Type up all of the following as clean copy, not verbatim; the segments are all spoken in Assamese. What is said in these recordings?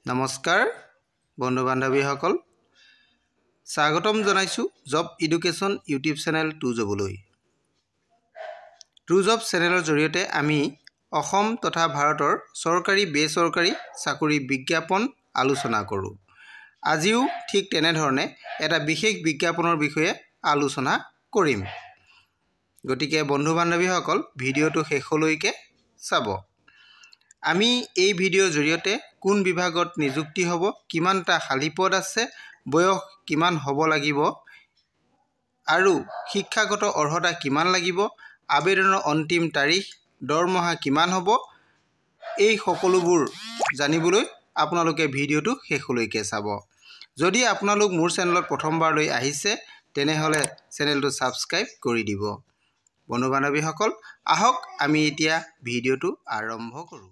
নমস্কাৰ বন্ধু বান্ধৱীসকল স্বাগতম জনাইছো job education YouTube channel to জবলৈ টু জব চেনেলৰ জৰিয়তে আমি অসম তথা ভাৰতৰ চৰকাৰী বেচৰকাৰী চাকৰি বিজ্ঞাপন আলোচনা কৰোঁ। আজিও ঠিক তেনেধৰণে এটা বিশেষ বিজ্ঞাপনৰ বিষয়ে আলোচনা কৰিম। গতিকে বন্ধু বান্ধৱীসকল ভিডিঅ'টো শেষলৈকে চাব। আমি এই ভিডিঅ'ৰ জৰিয়তে কোন বিভাগত নিযুক্তি হ'ব, কিমানটা খালী পদ আছে, বয়স কিমান হ'ব লাগিব আৰু শিক্ষাগত অৰ্হতা কিমান লাগিব, আবেদনৰ অন্তিম তাৰিখ, দৰমহা কিমান হ'ব, এই সকলোবোৰ জানিবলৈ আপোনালোকে ভিডিঅ'টো শেষলৈকে চাব। যদি আপোনালোক মোৰ চেনেলত প্ৰথমবাৰলৈ আহিছে তেনেহ'লে চেনেলটো ছাবস্ক্ৰাইব কৰি দিব। বন্ধু বান্ধৱীসকল আহক আমি এতিয়া ভিডিঅ'টো আৰম্ভ কৰোঁ।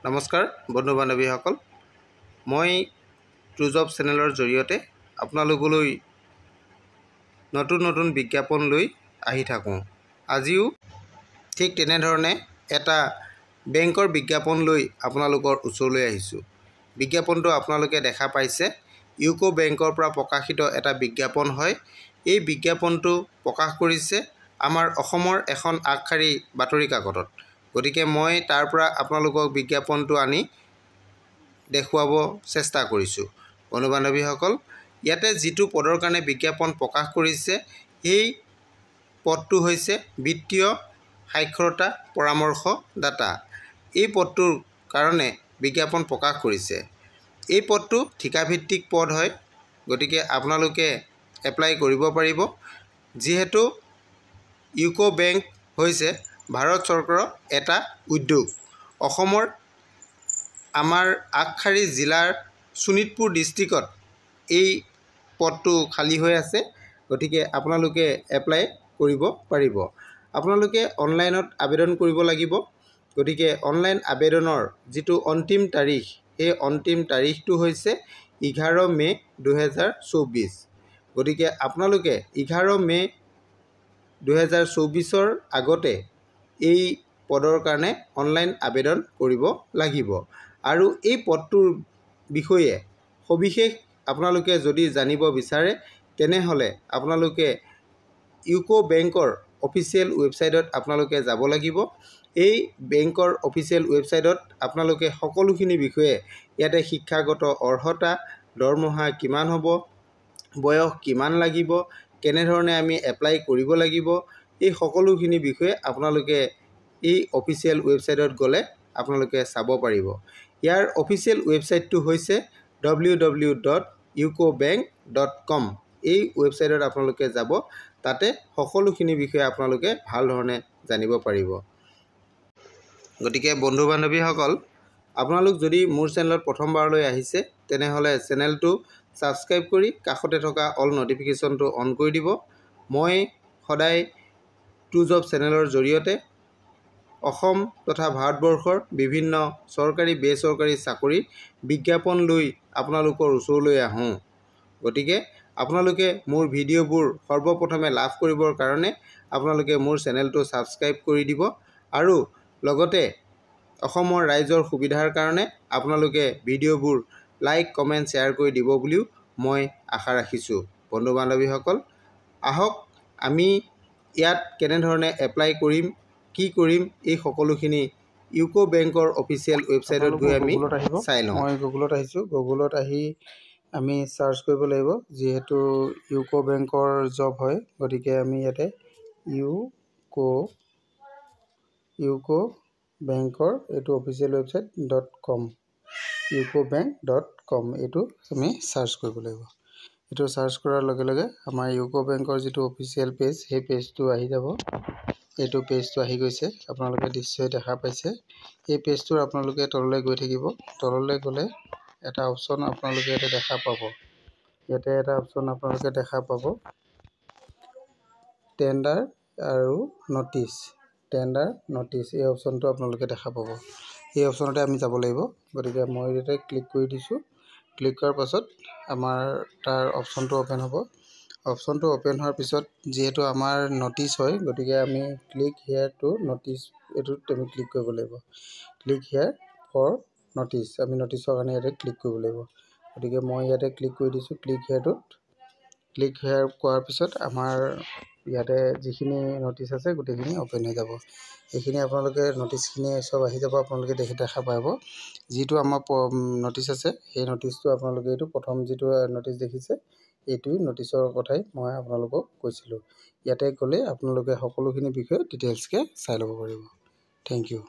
নমস্কাৰ বন্ধু বান্ধৱীসকল, মই টু জব চেনেলৰ জৰিয়তে আপোনালোকলৈ নতুন বিজ্ঞাপন লৈ আহি থাকোঁ। আজিও ঠিক তেনেধৰণে এটা বেংকৰ বিজ্ঞাপন লৈ আপোনালোকৰ ওচৰলৈ আহিছোঁ। বিজ্ঞাপনটো আপোনালোকে দেখা পাইছে, ইউকো বেংকৰ পৰা প্ৰকাশিত এটা বিজ্ঞাপন হয়। এই বিজ্ঞাপনটো প্ৰকাশ কৰিছে আমাৰ অসমৰ এখন আগশাৰী বাতৰি কাকতত। গতিকে মই তাৰ পৰা আপোনালোকক বিজ্ঞাপনটো আনি দেখুৱাব চেষ্টা কৰিছোঁ। বন্ধু বান্ধৱীসকল, ইয়াতে যিটো পদৰ কাৰণে বিজ্ঞাপন প্ৰকাশ কৰিছে সেই পদটো হৈছে বিত্তীয় সাক্ষৰতা পৰামৰ্শদাতা। এই পদটোৰ কাৰণে বিজ্ঞাপন প্ৰকাশ কৰিছে। এই পদটো ঠিকাভিত্তিক পদ হয়। গতিকে আপোনালোকে এপ্লাই কৰিব পাৰিব। যিহেতু ইউকো বেংক হৈছে ভাৰত চৰকাৰৰ এটা উদ্যোগ। অসমৰ আমাৰ আগশাৰী জিলাৰ শোণিতপুৰ ডিষ্ট্ৰিক্টত এই পদটো খালী হৈ আছে। গতিকে আপোনালোকে এপ্লাই কৰিব পাৰিব। আপোনালোকে অনলাইনত আবেদন কৰিব লাগিব। গতিকে অনলাইন আবেদনৰ যিটো অন্তিম তাৰিখ, সেই অন্তিম তাৰিখটো হৈছে 11 মে 2024। গতিকে আপোনালোকে 11 মে 2024ৰ আগতে এই পদৰ কাৰণে অনলাইন আবেদন কৰিব লাগিব। আৰু এই পদটোৰ বিষয়ে সবিশেষ আপোনালোকে যদি জানিব বিচাৰে তেনেহ'লে আপোনালোকে ইউকো বেংকৰ অফিচিয়েল ৱেবছাইটত আপোনালোকে যাব লাগিব। এই বেংকৰ অফিচিয়েল ৱেবছাইটত আপোনালোকে সকলোখিনি বিষয়ে ইয়াতে শিক্ষাগত অৰ্হতা, দৰমহা কিমান হ'ব, বয়স কিমান লাগিব, কেনেধৰণে আমি এপ্লাই কৰিব লাগিব, এই সকলোখিনি বিষয়ে আপোনালোকে এই অফিচিয়েল ৱেবছাইটত গ'লে আপোনালোকে চাব পাৰিব। ইয়াৰ অফিচিয়েল ৱেবছাইটটো হৈছে www.ucobank.com। এই ৱেবছাইটত আপোনালোকে যাব, তাতে সকলোখিনি বিষয়ে আপোনালোকে ভাল ধৰণে জানিব পাৰিব। গতিকে বন্ধু বান্ধৱীসকল, আপোনালোক যদি মোৰ চেনেলত প্ৰথমবাৰলৈ আহিছে তেনেহ'লে চেনেলটো ছাবস্ক্ৰাইব কৰি কাষতে থকা অল নটিফিকেশ্যনটো অন কৰি দিব। মই সদায় টু জব চেনেলৰ জৰিয়তে অসম তথা ভাৰতবৰ্ষৰ বিভিন্ন চৰকাৰী বেচৰকাৰী চাকৰিৰ বিজ্ঞাপন লৈ আপোনালোকৰ ওচৰলৈ আহোঁ। গতিকে আপোনালোকে মোৰ ভিডিঅ'বোৰ সৰ্বপ্ৰথমে লাভ কৰিবৰ কাৰণে আপোনালোকে মোৰ চেনেলটো ছাবস্ক্ৰাইব কৰি দিব আৰু লগতে অসমৰ ৰাইজৰ সুবিধাৰ কাৰণে আপোনালোকে ভিডিঅ'বোৰ লাইক, কমেণ্ট, শ্বেয়াৰ কৰি দিব বুলিও মই আশা ৰাখিছোঁ। বন্ধু বান্ধৱীসকল আহক আমি ইয়াত কেনেধৰণে এপ্লাই কৰিম, কি কৰিম, এই সকলোখিনি ইউকো বেংকৰ অফিচিয়েল ৱেবছাইটত গৈ আমি চাই লওঁ। মই গুগলত আহিছোঁ। গুগলত আহি আমি চাৰ্চ কৰিব লাগিব। যিহেতু ইউকো বেংকৰ জব হয় গতিকে আমি ইয়াতে ইউকো বেংকৰ এইটো অফিচিয়েল ৱেবছাইট .com ucobank.com এইটো আমি চাৰ্চ কৰিব লাগিব। এইটো চাৰ্চ কৰাৰ লগে লগে আমাৰ ইউকো বেংকৰ যিটো অফিচিয়েল পেজ সেই পেজটো আহি যাব। এইটো পেজটো আহি গৈছে, আপোনালোকে নিশ্চয় দেখা পাইছে। এই পেজটোৰ আপোনালোকে তললৈ গৈ থাকিব। তললৈ গ'লে এটা অপশ্যন আপোনালোকে ইয়াতে দেখা পাব। ইয়াতে এটা অপশ্যন আপোনালোকে দেখা পাব টেণ্ডাৰ আৰু ন'টিচ। টেণ্ডাৰ ন'টিচ এই অপশ্যনটো আপোনালোকে দেখা পাব। এই অপশ্যনতে আমি যাব লাগিব। গতিকে মই ইয়াতে ক্লিক কৰি দিছোঁ। ক্লিক কৰাৰ পাছত আমাৰ তাৰ অপশ্যনটো অ'পেন হ'ব। অপশ্যনটো অ'পেন হোৱাৰ পিছত যিহেতু আমাৰ ন'টিচ হয় গতিকে আমি ক্লিক হিয়াৰ টু ন'টিচ এইটোত আমি ক্লিক কৰিব লাগিব। ক্লিক হিয়াৰ ফৰ নটিছ, আমি নটিছৰ কাৰণে ইয়াতে ক্লিক কৰিব লাগিব। গতিকে মই ইয়াতে ক্লিক কৰি দিছোঁ, ক্লিক হেয়াৰটোত। ক্লিক হেয়াৰ কৰাৰ পিছত আমাৰ ইয়াতে যিখিনি নটিছ আছে গোটেইখিনি অ'পেন হৈ যাব। এইখিনি আপোনালোকে নটিছখিনি চব আহি যাব, আপোনালোকে দেখা পাব। যিটো আমাৰ নটিছ আছে সেই নটিছটো আপোনালোকে এইটো প্ৰথম যিটো নটিছ দেখিছে এইটোৱে নটিছৰ কথাই মই আপোনালোকক কৈছিলোঁ। ইয়াতে গ'লে আপোনালোকে সকলোখিনি বিষয়ে ডিটেইলছকৈ চাই ল'ব পাৰিব। Thank U.